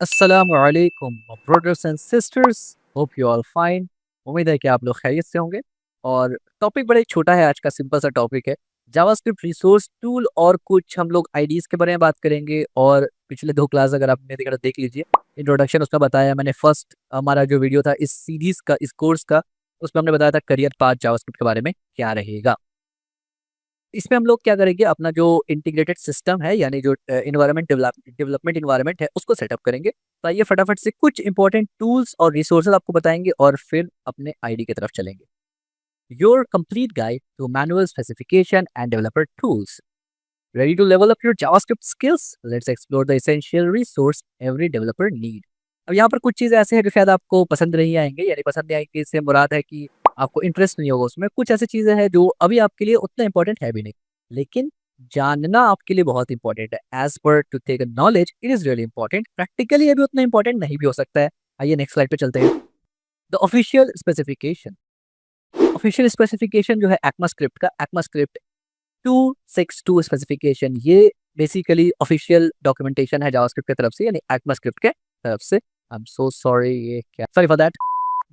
अस्सलामुअलैकुम brothers and sisters, hope you all fine. उम्मीद है कि आप लोग खैरियत से होंगे। और टॉपिक बड़ा ही छोटा है, आज का सिंपल सा टॉपिक है जावास्क्रिप्ट रिसोर्स टूल। और कुछ हम लोग आईडीज के बारे में बात करेंगे। और पिछले 2 क्लास अगर आपने देखा तो देख लीजिए, इंट्रोडक्शन उसका बताया मैंने। फर्स्ट हमारा जो वीडियो था इस सीरीज का, इस कोर्स का, उसमें हमने बताया था करियर पाथ जावास्क्रिप्ट के बारे में क्या रहेगा। इसमें हम लोग क्या करेंगे, अपना जो इंटीग्रेटेड सिस्टम है यानी जो डेवलपमेंट इन्वायरमेंट है उसको सेटअप करेंगे। तो आइए फटाफट से कुछ इंपॉर्टेंट टूल्स और रिसोर्सेज आपको बताएंगे और फिर अपने आईडी की तरफ चलेंगे। Your complete guide to manual specification and developer tools. Ready to level up your JavaScript skills? Let's explore the essential resource every developer need. अब यहाँ पर कुछ चीज़ें ऐसे हैं जो शायद आपको पसंद नहीं आएंगे, यानी पसंद नहीं आएंगे इससे मुराद है कि आपको इंटरेस्ट नहीं होगा उसमें। कुछ ऐसी चीज़ें हैं जो अभी आपके लिए उतना इंपॉर्टेंट है भी नहीं, लेकिन जानना आपके लिए बहुत इंपॉर्टेंट है। As per to take knowledge it is really important, practically ये भी उतना इंपॉर्टेंट नहीं भी हो सकता है। आइए नेक्स्ट स्लाइड पे चलते हैं। The official specification. Official specification जो है एक्मा स्क्रिप्ट का, एक्मा स्क्रिप्ट 262 स्पेसिफिकेशन, ये बेसिकली ऑफिशियल डॉक्यूमेंटेशन है जावास्क्रिप्ट की तरफ से, यानी ECMAScript के तरफ से। आई एम सो सॉरी, ये क्या, sorry for that.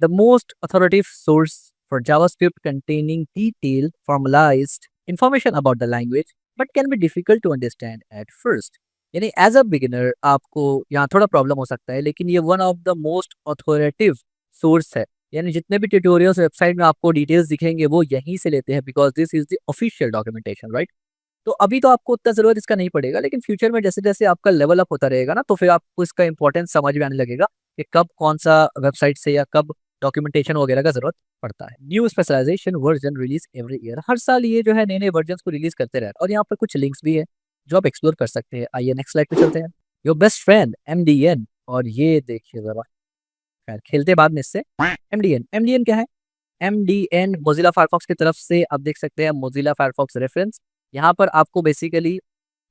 The most authoritative source for JavaScript containing detailed formalized information about the language but can be difficult to understand at first. यानी एज अ बिगिनर आपको यहाँ थोड़ा problem हो सकता है, लेकिन ये one of the most authoritative source है। यानी जितने भी ट्यूटोरियल्स वेबसाइट में आपको डिटेल्स दिखेंगे वो यहीं से लेते हैं, because this is the official documentation, right. तो अभी तो आपको उतना जरूरत इसका नहीं पड़ेगा, लेकिन फ्यूचर में जैसे जैसे आपका लेवल अप होता रहेगा ना, तो फिर आपको इसका इंपॉर्टेंस समझ में आने लगेगा कि कब कौन सा वेबसाइट से या कब डॉक्यूमेंटेशन वगैरह का जरूरत पड़ता है। New specialization version release every year. हर साल ये जो है नए नए वर्जन को रिलीज करते रहते हैं, और यहाँ पर कुछ लिंक्स भी है जो आप एक्सप्लोर कर सकते हैं। आइए नेक्स्ट स्लाइड पे चलते हैं। Your best friend MDN। और ये देखिए जरा, खैर खेलते बाद में इससे। एमडीएन क्या है? MDN मोजिला फायरफॉक्स की तरफ से आप देख सकते हैं, मोजिला फायरफॉक्स रेफरेंस। यहाँ पर आपको बेसिकली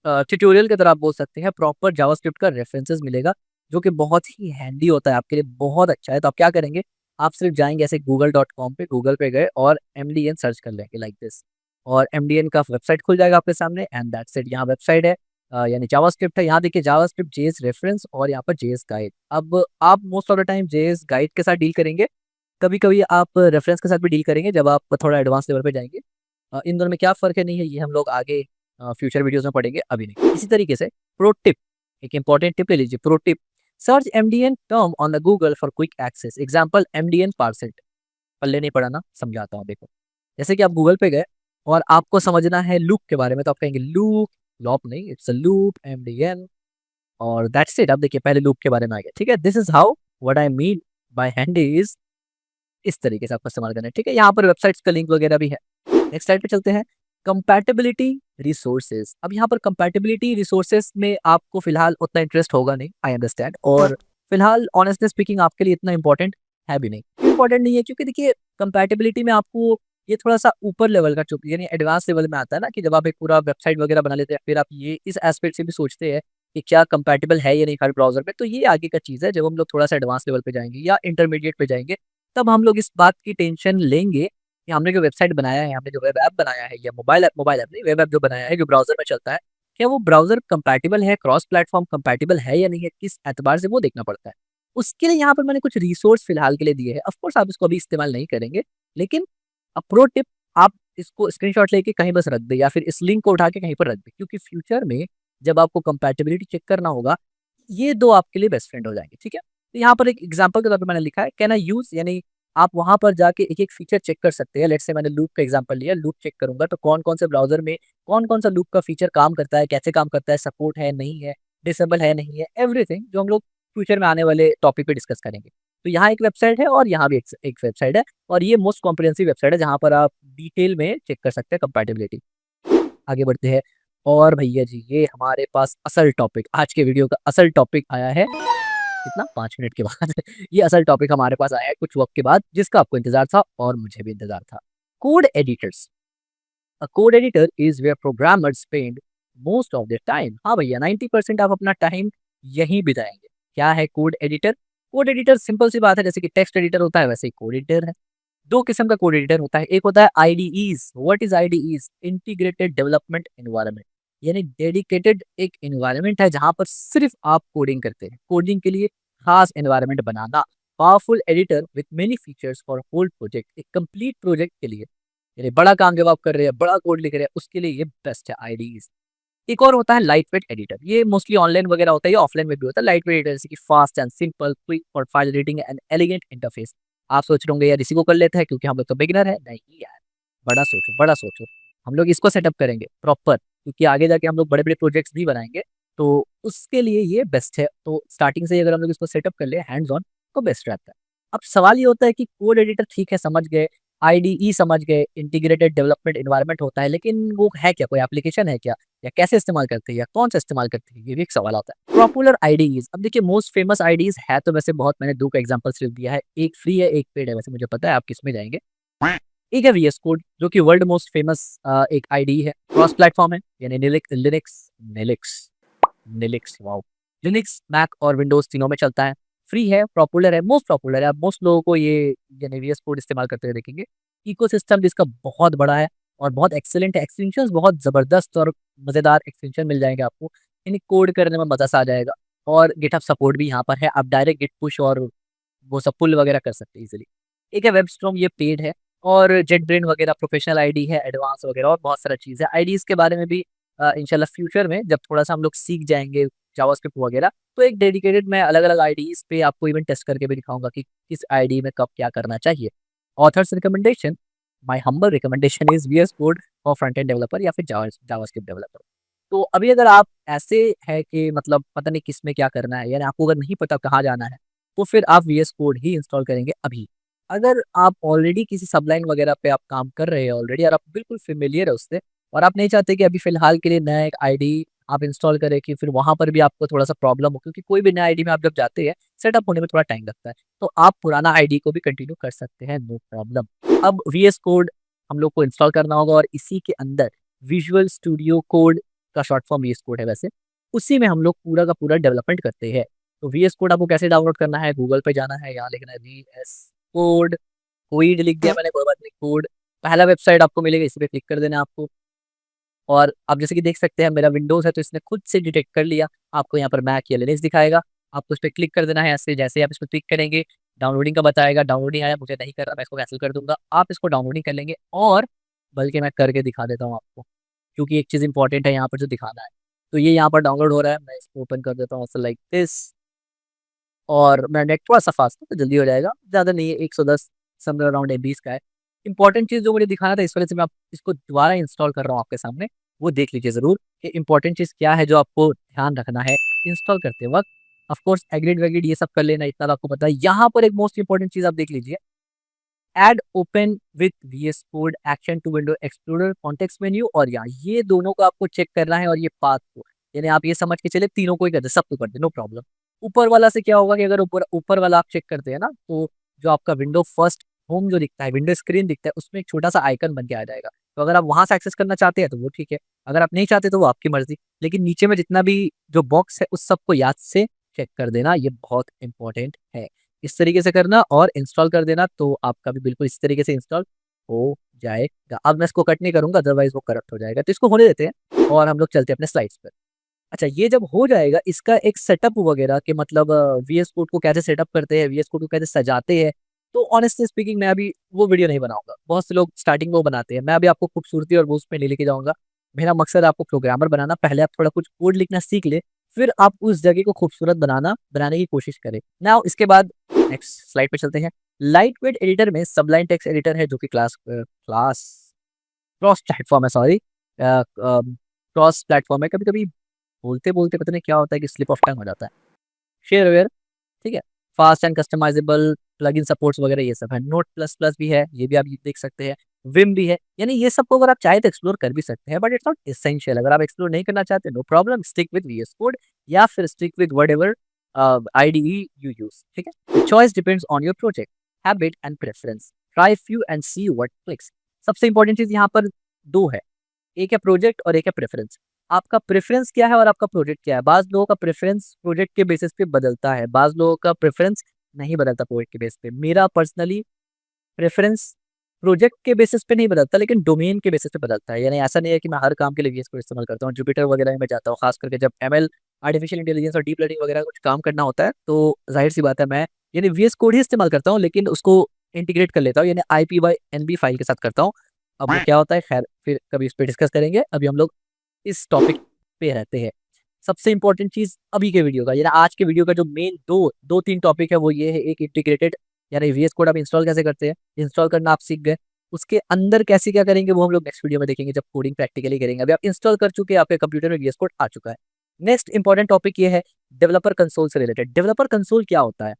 ट्यूटोरियल की तरह आप बोल सकते हैं, प्रॉपर जावास्क्रिप्ट का रेफरेंसेस मिलेगा, जो कि बहुत ही हैंडी होता है, आपके लिए बहुत अच्छा है। तो आप क्या करेंगे, आप सिर्फ जाएंगे ऐसे google.com पे, गूगल पे गए और MDN सर्च कर लेंगे लाइक दिस, और MDN का वेबसाइट खुल जाएगा आपके सामने, एंड दैट्स इट। यहाँ वेबसाइट है, यानी जावास्क्रिप्ट है। यहाँ देखिए जावास्क्रिप्ट जेएस रेफरेंस और यहाँ पर जेएस गाइड। अब आप most of the time JS guide के साथ डील करेंगे, कभी कभी आप रेफरेंस के साथ भी डील करेंगे जब आप थोड़ा एडवांस लेवल पे जाएंगे। इन दोनों में क्या फ़र्क है नहीं है, ये हम लोग आगे फ्यूचर वीडियोस में पढ़ेंगे, अभी नहीं। इसी तरीके से प्रो टिप, एक इंपॉर्टेंट टिप ले लीजिए। Pro tip, search MDN term on the Google for quick access. Example MDN पार्सेट। पल्ले नहीं पड़ा ना, समझाता हूँ देखो। जैसे कि आप गूगल पे गए और आपको समझना है लूप के बारे में, तो आप कहेंगे लूप, लॉप नहीं, इट्स अ लूप MDN, और दैट्स इट। आप देखिए पहले लूप के बारे में आ गया, ठीक है। This is how what I mean by handy is, इस तरीके से आपको इस्तेमाल करना है, ठीक है। यहाँ पर वेबसाइट्स का लिंक वगैरह भी है। नेक्स्ट स्लाइड पे चलते हैं। Compatibility resources. अब यहाँ पर कंपैटिबिलिटी रिसोर्सेज में आपको फिलहाल उतना इंटरेस्ट होगा नहीं, आई अंडरस्टैंड, और फिलहाल ऑनेस्टली स्पीकिंग आपके लिए इतना इंपॉर्टेंट है भी नहीं। इंपॉर्टेंट नहीं है क्योंकि देखिए कंपैटिबिलिटी में आपको ये थोड़ा सा ऊपर लेवल का चुप, यानी एडवांस लेवल में आता है ना, कि जब आप एक पूरा वेबसाइट वगैरह बना लेते हैं, फिर आप ये इस एस्पेक्ट से भी सोचते हैं कि क्या कंपैटिबल है या नहीं हर ब्राउजर में। तो ये आगे का चीज़ है, जब हम लोग थोड़ा सा एडवांस लेवल पे जाएंगे या इंटरमीडिएट पे जाएंगे, तब हम लोग इस बात की टेंशन लेंगे कि हमने जो वेबसाइट बनाया है, हमने जो वेब ऐप बनाया है, या मोबाइल ऐप नहीं, वेब ऐप जो बनाया है, जो ब्राउजर में चलता है, क्या वो ब्राउजर कंपैटिबल है, क्रॉस प्लेटफॉर्म कंपैटिबल है या नहीं है, किस एतबार से वो देखना पड़ता है। उसके लिए यहाँ पर मैंने कुछ रिसोर्स फिलहाल के लिए दिए हैं। ऑफ कोर्स आप इसको अभी इस्तेमाल नहीं करेंगे, लेकिन प्रो टिप, आप इसको स्क्रीनशॉट लेके कहीं बस रख दे, या फिर इस लिंक को उठा के कहीं पर रख दे, क्योंकि फ्यूचर में जब आपको कंपैटिबिलिटी चेक करना होगा, ये दो आपके लिए बेस्ट फ्रेंड हो जाएंगे, ठीक है। तो यहाँ पर एक एग्जांपल के तौर पे मैंने लिखा है, कैन आई यूज, यानी आप वहां पर जाके एक एक फीचर चेक कर सकते हैं। लेट्स से मैंने लूप का एग्जांपल लिया, लूप चेक करूंगा तो कौन कौन से ब्राउजर में कौन कौन सा लूप का फीचर काम करता है, कैसे काम करता है, सपोर्ट है नहीं है, डिसेबल है नहीं है, एवरीथिंग जो हम लोग फ्यूचर में आने वाले टॉपिक पे डिस्कस करेंगे। तो यहाँ एक वेबसाइट है और यहाँ भी एक वेबसाइट है, और ये मोस्ट कॉम्प्रिहेंसिव वेबसाइट है जहाँ पर आप डिटेल में चेक कर सकते हैं कंपैटिबिलिटी। आगे बढ़ते हैं। और भैया जी, ये हमारे पास असल टॉपिक, आज के वीडियो का असल टॉपिक आया है, कितना, 5 मिनट के बाद ये असल टॉपिक हमारे पास आया है कुछ वक्त के बाद, जिसका आपको इंतजार था और मुझे भी इंतजार था। Code editors. A code editor is where programmers spend most of their time. हाँ भैया, 90% आप अपना टाइम यहीं बिताएंगे। क्या है code editor? Code editor simple सी बात है, जैसे कि टेक्स्ट एडिटर होता है वैसे ही कोड एडिटर है। दो किस्म का कोड एडिटर होता है, एक होता है IDEs। What is IDEs? Integrated development environment. यानी डेडिकेटेड एक एनवायरनमेंट है जहाँ पर सिर्फ आप कोडिंग करते हैं। कोडिंग के लिए खास एनवायरनमेंट बनाना, powerful editor with many features for whole project, एक कंप्लीट प्रोजेक्ट के लिए, यानी बड़ा काम जब आप कर रहे हैं, बड़ा कोड लिख रहे हैं, उसके लिए ये बेस्ट है आईडीज़। एक और होता है लाइटवेट एडिटर, ये मोस्टली ऑनलाइन वगैरह होता है, ये ऑफलाइन में भी होता है। लाइटवेट एडिटर जैसे कि fast and simple, quick for file reading and elegant interface. आप सोच रहे होंगे यार इसी को कर लेते हैं क्योंकि हम लोग तो बिगिनर है। नहीं यार, बड़ा सोचो, बड़ा सोचो। हम लोग इसको सेटअप करेंगे प्रॉपर, क्योंकि आगे जाके हम लोग बड़े-बड़े प्रोजेक्ट्स भी बनाएँगे, तो उसके लिए ये बेस्ट है। तो स्टार्टिंग से ही अगर हम लोग इसको सेटअप कर ले हैंड्स ऑन, तो बेस्ट रहता है। अब सवाल ये होता है कि कोड एडिटर ठीक है समझ गए, आईडीई समझ गए, इंटीग्रेटेड डेवलपमेंट एनवायरनमेंट होता है, लेकिन वो है क्या? कोई एप्लीकेशन है क्या? या कैसे इस्तेमाल करते हैं या कौन सा इस्तेमाल करते हैं? ये भी एक सवाल आता है। पॉपुलर आईडीईज़, अब देखिए मोस्ट फेमस आईडीईज़ है तो वैसे बहुत, मैंने 2 का एग्ज़ाम्पल सिर्फ दिया है। एक फ्री है, एक पेड है, वैसे मुझे पता है आप किसमें जाएँगे। एक है वीएस कोड जो कि वर्ल्ड मोस्ट फेमस एक आईडीई है। क्रॉस प्लेटफ़ॉर्म है, यानी लिनक्स निलिक्स, वाओ! लिनक्स, मैक और विंडोज़ तीनों में चलता है। फ्री है, पॉपुलर है, मोस्ट पॉपुलर है। आप मोस्ट लोगों को ये यानी वीएस कोड इस्तेमाल करते हुए देखेंगे। इकोसिस्टम इसका बहुत बड़ा है और बहुत एक्सीलेंट है। एक्सटेंशंस बहुत ज़बरदस्त और मज़ेदार एक्सटेंशन मिल जाएँगे आपको। यानी कोड करने में मज़ा सा आ जाएगा और गिटहब सपोर्ट भी यहाँ पर है। आप डायरेक्ट गिट पुश और वो सब पुल वगैरह कर सकते हैं ईज़िली। एक है वेबस्टॉर्म, ये पेड है। और जेटब्रेन वगैरह प्रोफेशनल आईडी है, एडवांस वगैरह और बहुत सारा चीज़ है। आईडीज़ के बारे में भी इंशाल्लाह फ्यूचर में जब थोड़ा-सा हम लोग सीख जाएँगे जावास्क्रिप्ट वगैरह, तो एक डेडिकेटेड मैं अलग-अलग आईडीज़ पे आपको इवन टेस्ट करके भी दिखाऊँगा कि किस आईडी में कब क्या करना चाहिए। Author's recommendation, my humble recommendation is VS code for front end developer या फिर जावास्क्रिप्ट डेवलपर। तो अभी अगर आप ऐसे हैं कि मतलब पता नहीं किस में क्या करना है, यानी आपको अगर नहीं पता कहाँ जाना है, तो फिर आप वीएस कोड ही इंस्टॉल करेंगे अभी। अगर आप ऑलरेडी किसी सबलाइन वगैरह पे आप काम कर रहे हैं ऑलरेडी और आप बिल्कुल फ़ेमिलियर है उससे और आप नहीं चाहते कि अभी फ़िलहाल के लिए नया एक आईडी आप इंस्टॉल करें कि फिर वहाँ पर भी आपको थोड़ा-सा प्रॉब्लम हो, क्योंकि कोई भी नया आईडी में आप जब जाते हैं, सेटअप होने में थोड़ा टाइम लगता है। तो आप पुराना आईडी को भी कंटिन्यू कर सकते हैं, नो प्रॉब्लम। अब वीएस कोड हम लोग को इंस्टॉल करना होगा और इसी के अंदर विजुअल स्टूडियो कोड का शॉर्ट फॉर्म वीएस कोड है वैसे, उसी में हम लोग पूरा का पूरा डेवलपमेंट करते हैं। तो वीएस कोड आपको कैसे डाउनलोड करना है, गूगल पे जाना है, यहाँ लिखना है वीएस कोड, कोड लिख दिया मैंने, कोई बात नहीं, कोड। पहला वेबसाइट आपको मिलेगा, इसी पे क्लिक कर देना है आपको। और आप जैसे कि देख सकते हैं मेरा विंडोज़ है तो इसने खुद से डिटेक्ट कर लिया। आपको यहाँ पर मैक या लिनक्स दिखाएगा, आपको इस पे क्लिक कर देना है ऐसे, जैसे ही आप इस पे क्लिक करेंगे, डाउनलोडिंग का बताएगा, डाउनलोडिंग आया, मुझे नहीं कर रहा, मैं इसको कैंसल कर दूँगा। आप इसको डाउनलोडिंग कर लेंगे और बल्कि मैं करके दिखा देता हूँ आपको, क्योंकि एक चीज़ इम्पोर्टेंट है यहाँ पर जो दिखाना है। तो ये यहाँ पर डाउनलोड हो रहा है, मैं इसको ओपन कर देता हूँ ऐसे लाइक दिस। और मेरा नेट थोड़ा-सा फ़ास्ट है, तो जल्दी हो जाएगा, ज़्यादा नहीं है, 110 समवेयर अराउंड एमबीज़ का है। इम्पोर्टेंट चीज़ जो मुझे दिखाना था, इस वजह से मैं आप इसको दोबारा इंस्टॉल कर रहा हूँ आपके सामने, वो देख लीजिए ज़रूर कि इम्पोर्टेंट चीज़ क्या है जो आपको ध्यान रखना है इंस्टॉल करते वक़्त। ऑफ़ कोर्स एग्रीड-वैग्रीड ये सब कर लेना, इतना तो आपको पता है। यहाँ पर एक मोस्ट इम्पोर्टेंट चीज़ आप देख लीजिए, add open with VS code action to window explorer context menu, और यहाँ ये दोनों को आपको चेक करना है और ये पाथ को, यानी आप ये समझ के चलिए तीनों को ही कर दे, सबको कर दे, नो प्रॉब्लम। ऊपर वाला से क्या होगा कि अगर ऊपर ऊपर वाला आप चेक करते हैं ना, तो जो आपका विंडो फर्स्ट होम जो दिखता है, विंडो स्क्रीन दिखता है, उसमें एक छोटा-सा आइकन बन के आ जाएगा। तो अगर आप वहाँ से एक्सेस करना चाहते हैं तो वो ठीक है, अगर आप नहीं चाहते तो वो आपकी मर्ज़ी। लेकिन नीचे में जितना भी जो बॉक्स है उस सबको याद से चेक कर देना, ये बहुत इम्पोर्टेंट है। इस तरीके से करना और इंस्टॉल कर देना, तो आपका भी बिल्कुल इस तरीके से इंस्टॉल हो जाएगा। अब मैं इसको कट नहीं करूँगा, अदरवाइज़ वो करप्ट हो जाएगा। तो इसको होने देते हैं और हम लोग चलते हैं अपने स्लाइड्स पर। अच्छा, ये जब हो जाएगा इसका एक सेटअप वगैरह कि मतलब वीएस कोड को कैसे सेटअप करते हैं, वीएस कोड को कैसे सजाते हैं, तो ऑनेस्टली स्पीकिंग मैं अभी वो वीडियो नहीं बनाऊँगा। बहुत से लोग स्टार्टिंग में वो बनाते हैं। मैं अभी आपको खूबसूरती और वो उसमें नहीं लेके जाऊँगा। मेरा मकसद है आपको प्रोग्रामर बनाना। पहले आप थोड़ा कुछ कोड लिखना सीख लें, फिर आप उस जगह को खूबसूरत बनाने की कोशिश करें। नाउ इसके बाद नेक्स्ट स्लाइड पे चलते हैं। लाइटवेट एडिटर में सबलाइन टेक्स्ट एडिटर है जो कि क्रॉस प्लेटफ़ॉर्म है, सॉरी, क्रॉस प्लेटफ़ॉर्म है। कभी-कभी बोलते-बोलते पता नहीं क्या होता है कि स्लिप ऑफ टंग हो जाता है। शेयरवेयर, ठीक है? फास्ट एंड कस्टमाइज़ेबल प्लगइन सपोर्ट्स वगैरह ये सब है। नोट प्लस प्लस भी है, ये भी आप देख सकते हैं। विम भी है, यानी ये सबको अगर आप चाहें तो एक्सप्लोर कर भी सकते हैं, बट इट्स नॉट एसेंशियल। अगर आप एक्सप्लोर नहीं करना चाहते, no problem, stick with VS code या फिर stick with whatever IDE you use, ठीक है? Choice depends on your project, habit and preference. Try few and see what clicks. सबसे इंपॉर्टेंट चीज़ यहाँ पर 2 है, एक है प्रोजेक्ट और एक है प्रेफ़रेंस। आपका प्रेफ़रेंस क्या है और आपका प्रोजेक्ट क्या है? बाज़ लोगों का प्रेफ़रेंस प्रोजेक्ट के बेसिस पे बदलता है, बाज़ लोगों का प्रेफ़रेंस नहीं बदलता प्रोजेक्ट के बेस पे। मेरा पर्सनली प्रेफ़रेंस प्रोजेक्ट के बेसिस पे नहीं बदलता, लेकिन डोमेन के बेसिस पे बदलता है। यानी ऐसा नहीं है कि मैं हर काम के लिए वीएस कोड इस्तेमाल करता हूँ। जुपिटर वगैरह में जाता हूँ, खास करके जब एमएल, आर्टिफिशियल इंटेलिजेंस और डीप लर्निंग वगैरह कुछ काम करना होता है, तो ज़ाहिर सी बात है मैं यानी वीएस कोड ही इस्तेमाल करता हूँ, लेकिन उसको इंटीग्रेट कर लेता हूँ, यानी IPY NB फाइल के साथ करता हूँ। अब वो क्या होता है, खैर फिर कभी इस पे डिस्कस करेंगे। अभी हम लोग इस टॉपिक पे रहते हैं। सबसे इंपॉर्टेंट चीज़ अभी के वीडियो का, यानी आज के वीडियो का जो मेन 2-3 टॉपिक है वो ये है। एक इंटीग्रेटेड, यानी वीएस कोड आप इंस्टॉल कैसे करते हैं, इंस्टॉल करना आप सीख गए। उसके अंदर कैसे क्या करेंगे वो हम लोग नेक्स्ट वीडियो में देखेंगे, जब कोडिंग प्रैक्टिकली करेंगे। अभी आप इंस्टॉल कर चुके हैं, आपके कंप्यूटर में वीएस कोड आ चुका है। नेक्स्ट इंपॉर्टेंट टॉपिक ये है डेवलपर कंसोल से रिलेटेड। डेवलपर कंसोल क्या होता है?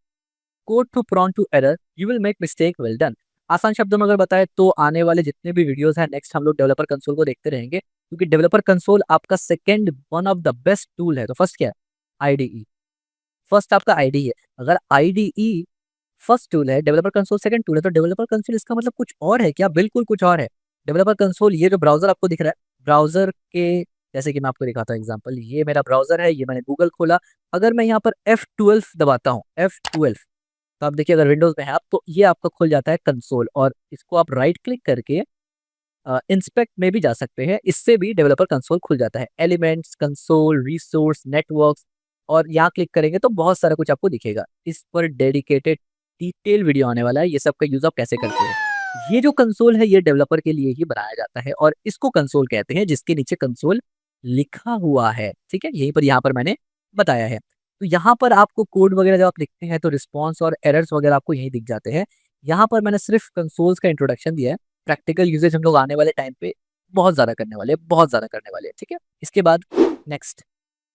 Code to prone to error, you will make mistake, well done. आसान शब्दों में अगर बताएं तो आने वाले जितने भी वीडियोस हैं नेक्स्ट, हम लोग डेवलपर कंसोल को देखते रहेंगे, क्योंकि डेवलपर कंसोल आपका second one of the best tool है। तो फर्स्ट क्या है? आईडीई। फर्स्ट आपका आईडीई है। अगर आईडीई फर्स्ट टूल है, डेवलपर कंसोल सेकंड टूल है, तो डेवलपर कंसोल इसका मतलब कुछ और है क्या? बिल्कुल कुछ और है। डेवलपर कंसोल, ये जो ब्राउजर आपको दिख रहा है, ब्राउजर के जैसे कि मैं आपको दिखाता हूँ एग्जांपल, ये मेरा ब्राउजर है, ये मैंने गूगल खोला। अगर मैं यहाँ पर F12 दबाता हूँ, F12, तो आप देखिए अगर विंडोज में है आप, तो ये आपका खुल जाता है कंसोल, और इसको आप राइट क्लिक करके इंस्पेक्ट में भी जा सकते हैं। इससे भी डेवलपर कंसोल खुल जाता है। एलिमेंट्स, कंसोल, रिसोर्स, नेटवर्क्स, और यहाँ क्लिक करेंगे तो बहुत सारा कुछ आपको दिखेगा। इस पर डेडिकेटेड डिटेल वीडियो आने वाला है, ये सब का यूज आप कैसे करते हैं। ये जो कंसोल है ये डेवलपर के लिए ही बनाया जाता है, और इसको कंसोल कहते हैं, जिसके नीचे कंसोल लिखा हुआ है। ठीक है, यहीं पर यहाँ पर मैंने बताया है। तो यहाँ पर आपको कोड वगैरह जब आप लिखते हैं तो रिस्पॉन्स और एरर्स वगैरह आपको यहीं दिख जाते हैं। यहाँ पर मैंने सिर्फ कंसोल्स का इंट्रोडक्शन दिया है। प्रैक्टिकल यूजेज हम लोग आने वाले टाइम पे बहुत ज़्यादा करने वाले हैं, बहुत ज़्यादा करने वाले हैं। ठीक है, इसके बाद नेक्स्ट,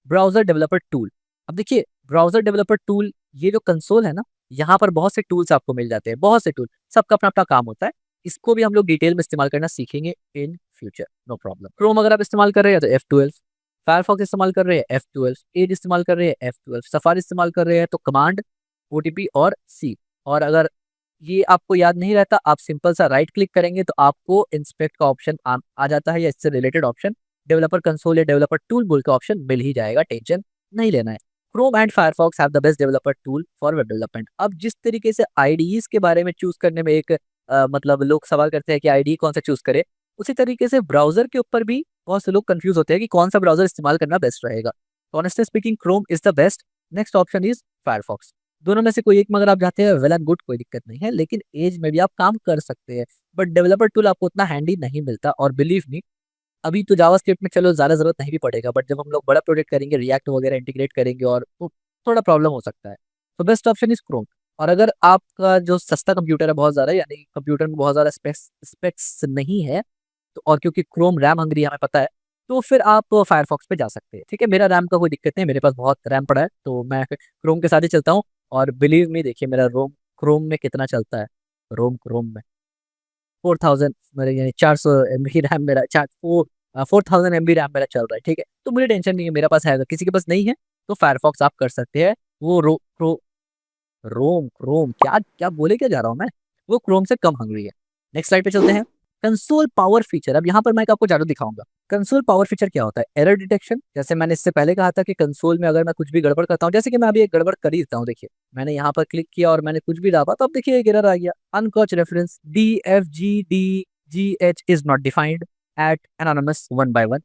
ब्राउज़र डेवलपर टूल। अब देखिए, ब्राउज़र डेवलपर टूल, ये जो कंसोल है ना, यहाँ पर बहुत से टूल्स आपको मिल जाते हैं, बहुत से टूल, सबका अपना-अपना काम होता है। इसको भी हम लोग डिटेल में इस्तेमाल करना सीखेंगे in future, no problem. Chrome अगर आप इस्तेमाल कर रहे हैं तो F12, फायरफॉक्स इस्तेमाल कर रहे हैं F12, एज इस्तेमाल कर रहे हैं F12, सफारी इस्तेमाल कर रहे हैं तो कमांड, ओटीपी और सी। और अगर ये आपको याद नहीं रहता, आप सिंपल सा राइट क्लिक करेंगे तो आपको इंस्पेक्ट का ऑप्शन आ जाता है, या इससे रिलेटेड ऑप्शन डेवलपर कंसोल या डेवलपर टूल बोल के ऑप्शन मिल ही जाएगा, टेंशन नहीं लेना है। Chrome and Firefox have the best developer tool for web development. अब जिस तरीके से आईडीज के बारे में चूज करने में एक मतलब लोग सवाल करते हैं कि आईडी कौन सा चूज करे, उसी तरीके से ब्राउजर के ऊपर भी बहुत से लोग कंफ्यूज होते हैं कि कौन सा ब्राउजर इस्तेमाल करना बेस्ट रहेगा। Honestly speaking, Chrome is the best. Next option is Firefox. दोनों में से कोई एक में अगर आप जाते हैं, वेल एंड गुड, कोई दिक्कत नहीं है, लेकिन एज में भी आप काम कर सकते हैं। बट डेवलपर टूल आपको उतना हैंडी नहीं मिलता, और बिलीव मी, अभी तो जावास्क्रिप्ट में चलो ज़्यादा ज़रूरत नहीं भी पड़ेगा, बट जब हम लोग बड़ा प्रोजेक्ट करेंगे, रिएक्ट वगैरह इंटीग्रेट करेंगे, और तो थोड़ा प्रॉब्लम हो सकता है। तो बेस्ट ऑप्शन इज क्रोम। और अगर आपका जो सस्ता कंप्यूटर है बहुत ज़्यादा, यानी कंप्यूटर में बहुत ज़्यादा स्पेक्स नहीं है, तो और क्योंकि क्रोम रैम हंग्री है, हमें पता है, तो फिर आप फायरफॉक्स पे जा सकते हैं। ठीक है, मेरा रैम का कोई दिक्कत नहीं है, मेरे पास बहुत रैम पड़ा है, तो मैं क्रोम के साथ ही चलता हूँ। और बिलीव मी, देखिए मेरा रोम क्रोम में कितना चलता है। क्रोम में 4000 मेरे, यानी 400 MB रैम मेरा, 4000 MB रैम मेरा चल रहा है। ठीक है, तो मुझे टेंशन नहीं है, मेरे पास है। अगर किसी के पास नहीं है तो फायरफॉक्स आप कर सकते हैं। वो रोम क्रोम क्या क्या बोले क्या जा रहा हूँ मैं, वो क्रोम से कम हंग्री है। नेक्स्ट स्लाइड पे चलते हैं। Console power feature. अब यहाँ पर मैं आपको जादू दिखाऊंगा। कंसोल पावर फीचर क्या होता है? Error detection. जैसे मैंने इससे पहले कहा था कि कंसोल में अगर मैं कुछ भी गड़बड़ करता हूँ, जैसे कि मैं अभी एक गड़बड़ कर ही देता हूँ, देखिए मैंने यहाँ पर क्लिक किया और मैंने कुछ भी दाबा, तो अब देखिए एक एरर आ गया, uncaught reference DFGDGH is not defined at anonymous 1 by 1।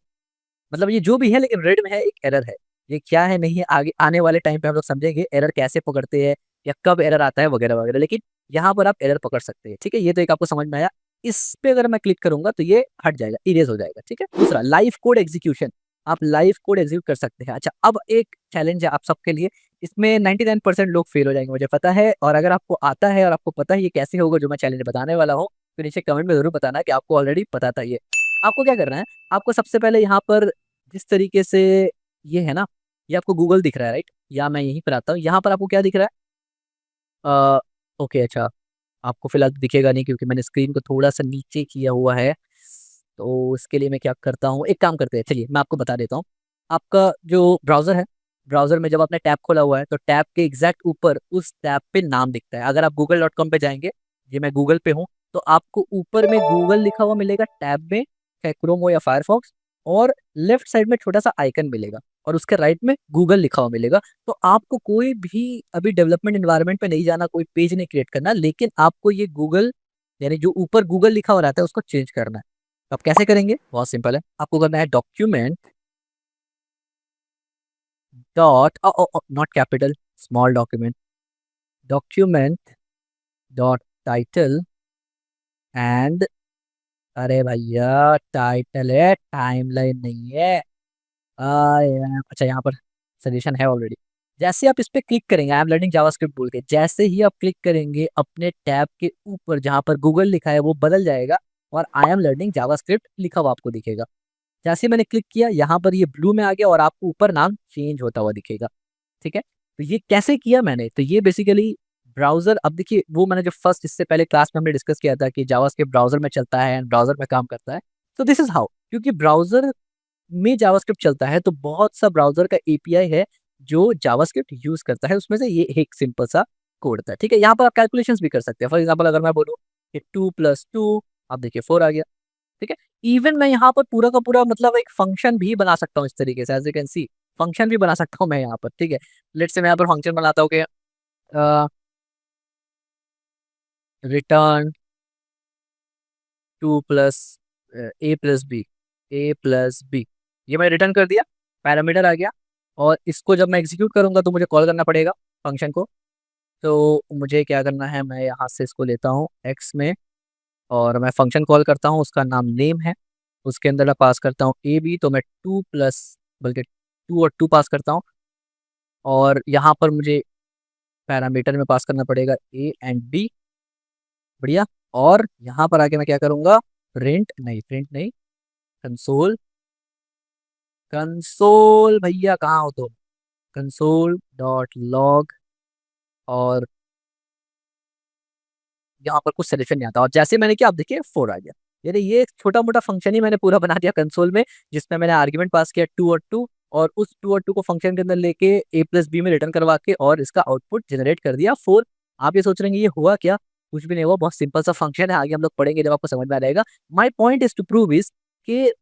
मतलब ये जो भी है, लेकिन रेड में है, एक एरर है। ये क्या है नहीं है, आगे आने वाले टाइम पे हम लोग समझेंगे एरर कैसे पकड़ते हैं, या कब एरर आता है वगैरह वगैरह, लेकिन यहाँ पर आप एरर पकड़ सकते हैं। ठीक है, ये तो एक आपको समझ में आया। इस पे अगर मैं क्लिक करूंगा तो ये हट जाएगा, इरेज हो जाएगा। ठीक है, दूसरा लाइव कोड एग्जीक्यूशन। आप लाइव कोड एग्जीक्यूट कर सकते हैं। अच्छा, अब एक चैलेंज है आप सबके लिए, इसमें 99% लोग फेल हो जाएंगे, मुझे पता है। और अगर आपको आता है और आपको पता है ये कैसे होगा जो मैं चैलेंज बताने वाला हूँ, तो नीचे कमेंट में जरूर बताना कि आपको ऑलरेडी पता था ये। आपको क्या करना है, आपको सबसे पहले यहाँ पर जिस तरीके से ये है ना, ये आपको गूगल दिख रहा है, राइट? या मैं यहीं पर आता हूँ, यहाँ पर आपको क्या दिख रहा है? ओके, अच्छा, आपको फिलहाल तो दिखेगा नहीं क्योंकि मैंने स्क्रीन को थोड़ा सा नीचे किया हुआ है। तो इसके लिए मैं क्या करता हूँ, एक काम करते हैं, चलिए मैं आपको बता देता हूँ। आपका जो ब्राउजर है, ब्राउजर में जब आपने टैब खोला हुआ है, तो टैब के एग्जैक्ट ऊपर उस टैब पे नाम दिखता है। अगर आप google.com पे जाएंगे, ये मैं गूगल पे हूँ, तो आपको ऊपर में गूगल लिखा हुआ मिलेगा टैब में, चाहे क्रोम हो या फायरफॉक्स, और लेफ्ट साइड में छोटा सा आइकन मिलेगा, और उसके राइट में गूगल लिखा हुआ मिलेगा। तो आपको कोई भी अभी डेवलपमेंट एनवायरनमेंट पे नहीं जाना, कोई पेज नहीं क्रिएट करना, लेकिन आपको ये गूगल यानी जो ऊपर गूगल लिखा हुआ रहता है उसको चेंज करना है। तो आप कैसे करेंगे? बहुत सिंपल है, आपको करना है document dot not capital, small document, document dot title and, अरे भैया टाइटल है, टाइमलाइन नहीं है। अच्छा यहाँ पर सजेशन है ऑलरेडी। जैसे आप इस पे क्लिक करेंगे, आई एम लर्निंग जावास्क्रिप्ट बोल के, जैसे ही आप क्लिक करेंगे अपने टैब के ऊपर जहां पर गूगल लिखा है वो बदल जाएगा और आई एम लर्निंग जावास्क्रिप्ट लिखा हुआ आपको दिखेगा। जैसे ही मैंने क्लिक किया यहाँ पर ये ब्लू में आ गया और आपको ऊपर नाम चेंज होता हुआ दिखेगा। ठीक है, तो ये कैसे किया मैंने, तो ये बेसिकली ब्राउजर, अब देखिए वो मैंने जो फर्स्ट इससे पहले क्लास में हमने डिस्कस किया था कि जावास्क्रिप्ट ब्राउजर में चलता है एंड ब्राउजर में काम करता है। तो दिस इज हाउ, क्योंकि ब्राउजर में जावास्क्रिप्ट चलता है तो बहुत सा ब्राउजर का एपीआई है जो जावास्क्रिप्ट यूज करता है, उसमें से ये एक सिंपल सा कोड था। ठीक है, यहाँ पर आप कैलकुलेशंस भी कर सकते हैं। फॉर एग्जांपल अगर मैं बोलूँ कि 2 + 2, आप देखिए 4 आ गया। ठीक है, इवन मैं यहाँ पर पूरा का पूरा मतलब एक फंक्शन भी बना सकता हूँ इस तरीके से, as you can see function भी बना सकता हूँ मैं यहाँ पर। ठीक है, लेट्स से मैं यहाँ पर फंक्शन बनाता हूँ कि return 2 + a + b, a + b, ये मैं रिटर्न कर दिया, पैरामीटर आ गया। और इसको जब मैं एग्जीक्यूट करूंगा तो मुझे कॉल करना पड़ेगा फंक्शन को। तो मुझे क्या करना है, मैं यहाँ से इसको लेता हूँ एक्स में और मैं फंक्शन कॉल करता हूँ, उसका नाम नेम है, उसके अंदर मैं पास करता हूँ ए बी, तो मैं 2 बल्कि 2 और 2 पास करता हूँ। और यहाँ पर मुझे पैरामीटर में पास करना पड़ेगा ए एंड बी, बढ़िया। और यहाँ पर आके मैं क्या करूँगा, प्रिंट नहीं, कंसोल, कंसोल भैया कहाँ हो तुम, कंसोल डॉट लॉग। और यहाँ पर कुछ सजेशन नहीं आता और जैसे मैंने किया आप देखिए 4 आ गया। यानी ये एक छोटा मोटा फंक्शन ही मैंने पूरा बना दिया कंसोल में, जिसमें मैंने आर्ग्यूमेंट पास किया 2 और 2, और उस 2 और 2 को फंक्शन के अंदर लेके a + b में रिटर्न करवा के और इसका आउटपुट जनरेट कर दिया 4। आप ये सोच रहे हैं ये हुआ क्या, कुछ भी नहीं हुआ, बहुत सिंपल सा फंक्शन है, आगे हम लोग पढ़ेंगे जब आपको समझ में आ जाएगा। My point is to prove is कि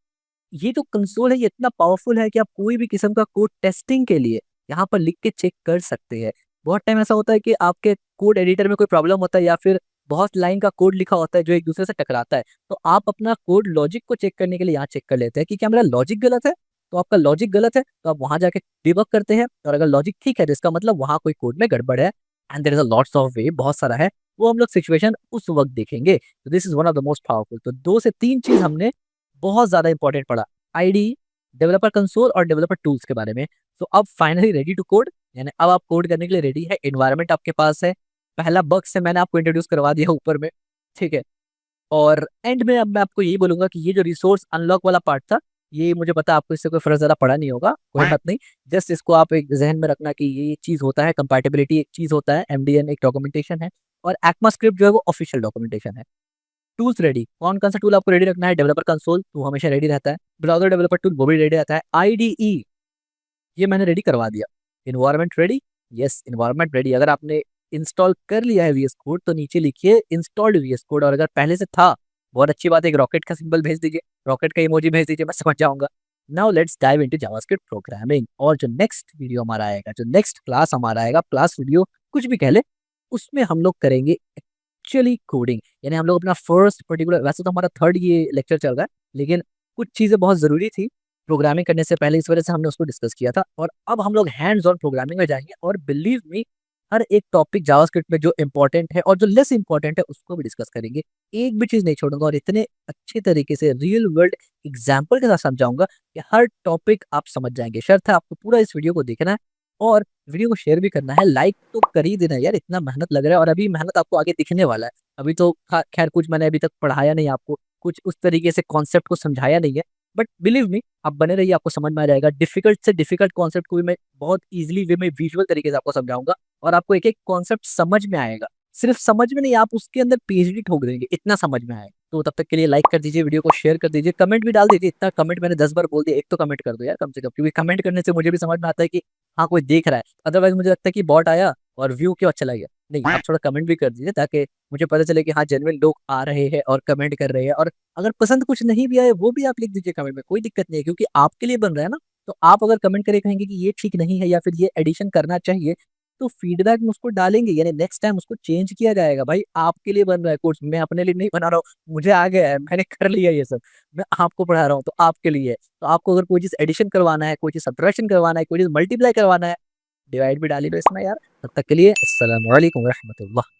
ये जो कंसोल है ये इतना पावरफुल है कि आप कोई भी किस्म का कोड टेस्टिंग के लिए यहाँ पर लिख के चेक कर सकते हैं। बहुत टाइम ऐसा होता है कि आपके कोड एडिटर में कोई प्रॉब्लम होता है या फिर बहुत लाइन का कोड लिखा होता है जो एक दूसरे से टकराता है, तो आप अपना कोड लॉजिक को चेक करने के लिए यहाँ चेक कर लेते हैं कि क्या मेरा लॉजिक गलत है। तो आपका लॉजिक गलत है तो आप वहां जाके डिबग करते हैं, और अगर लॉजिक ठीक है तो इसका मतलब वहां कोई कोड में गड़बड़ है, and there is a lots of way, बहुत सारा है, वो हम लोग सिचुएशन उस वक्त देखेंगे। तो this is one of the most powerful. तो 2 से 3 चीज हमने बहुत ज्यादा इंपॉर्टेंट पढ़ा, आईडी, डेवलपर कंसोल और डेवलपर टूल्स के बारे में। तो अब फाइनली रेडी टू कोड, यानी अब आप कोड करने के लिए रेडी है, एनवायरनमेंट आपके पास है, पहला बग से मैंने आपको इंट्रोड्यूस करवा दिया ऊपर में। ठीक है, और एंड में अब मैं आपको यही बोलूंगा कि ये जो रिसोर्स अनलॉक वाला पार्ट था, ये मुझे पता है आपको इससे कोई फर्क ज्यादा पड़ा नहीं होगा, कोई बात नहीं। जस्ट इसको आप एक जहन में रखना कि ये चीज होता है, कंपैटिबिलिटी एक चीज होता है, एमडीएन एक डॉक्यूमेंटेशन है, और एक्मा स्क्रिप्ट जो है वो ऑफिशियल डॉक्यूमेंटेशन है। टूल्स रेडी, कौन कौन सा टूल आपको रेडी रखना है, डेवलपर कंसोल तो हमेशा रेडी रहता है, ब्राउजर डेवलपर टूल वो भी रेडी रहता है, आईडीई ये मैंने रेडी करवा दिया, environment ready, yes environment ready. अगर आपने इंस्टॉल कर लिया है वीएस कोड तो नीचे लिखिए इंस्टॉल्ड वीएस कोड, और अगर पहले से था बहुत अच्छी बात है, एक रॉकेट का सिंबल भेज दीजिए, रॉकेट का इमोजी भेज दीजिए, मैं समझ जाऊंगा। Now let's dive into JavaScript programming, और जो नेक्स्ट वीडियो हमारा आएगा, जो नेक्स्ट क्लास हमारा आएगा, क्लास वीडियो कुछ भी कह ले, उसमें हम लोग करेंगे एक्चुअली कोडिंग। यानी हम लोग अपना फर्स्ट पर्टिकुलर, वैसे तो हमारा थर्ड ये लेक्चर चल रहा है, लेकिन कुछ चीजें बहुत जरूरी थी प्रोग्रामिंग करने से पहले, इस वजह से हमने उसको डिस्कस किया था, और अब हम लोग हैंड्स ऑन प्रोग्रामिंग में जाएंगे। और बिलीव मी, हर एक टॉपिक जावास्क्रिप्ट में जो इंपॉर्टेंट है और जो लेस इंपॉर्टेंट है उसको भी डिस्कस करेंगे, एक भी चीज नहीं छोड़ूंगा, और इतने अच्छे तरीके से रियल वर्ल्ड एग्जाम्पल के साथ समझाऊंगा कि हर टॉपिक आप समझ जाएंगे। शर्त है आपको पूरा इस वीडियो को देखना है और वीडियो को शेयर भी करना है, लाइक तो कर ही देना है यार, इतना मेहनत लग रहा है और अभी मेहनत आपको आगे दिखने वाला है। अभी तो खैर कुछ मैंने अभी तक पढ़ाया नहीं आपको, कुछ उस तरीके से कॉन्सेप्ट को समझाया नहीं है, बट बिलीव मी आप बने रहिए, आपको समझ में आ जाएगा। डिफिकल्ट से डिफिकल्ट कॉन्सेप्ट को भी मैं बहुत इजीली वे में विजुअल तरीके से आपको समझाऊंगा, और आपको एक एक कॉन्सेप्ट समझ में आएगा, सिर्फ समझ में नहीं, आप उसके अंदर पीएचडी ठोक देंगे, इतना समझ में आएगा। तो तब तक के लिए लाइक कर दीजिए, वीडियो को शेयर कर दीजिए, कमेंट भी डाल दीजिए, इतना कमेंट मैंने 10 बार बोल दिया, एक तो कमेंट कर दो यार कम से कम, क्योंकि कमेंट करने से मुझे भी समझ में आता है कि हाँ कोई देख रहा है, अदरवाइज मुझे लगता है कि बॉट आया और व्यू क्यों अच्छा लगा। नहीं, आप थोड़ा कमेंट भी कर दीजिए ताकि मुझे पता चले कि हाँ जेन्युइन लोग आ रहे हैं और कमेंट कर रहे हैं, और अगर पसंद कुछ नहीं भी आए वो भी आप लिख दीजिए कमेंट में, कोई दिक्कत नहीं है, क्योंकि आपके लिए बन रहा है ना। तो आप अगर कमेंट करके कहेंगे कि ये ठीक नहीं है या फिर ये एडिशन करना चाहिए, तो फीडबैक में उसको डालेंगे, यानी नेक्स्ट टाइम उसको चेंज किया जाएगा। भाई आपके लिए बन रहा है कोर्स, मैं अपने लिए नहीं बना रहा हूँ, मुझे आ गया है, मैंने कर लिया ये सब, मैं आपको पढ़ा रहा हूँ तो आपके लिए है। तो आपको अगर कोई चीज़ एडिशन करवाना है, कोई चीज़ सब्ट्रैक्शन करवाना है, कोई चीज़ मल्टीप्लाई करवाना है, डिवाइड भी डाल ही लो इसमें यार। तब तक के लिए अस्सलाम वालेकुम रहमतुल्लाह।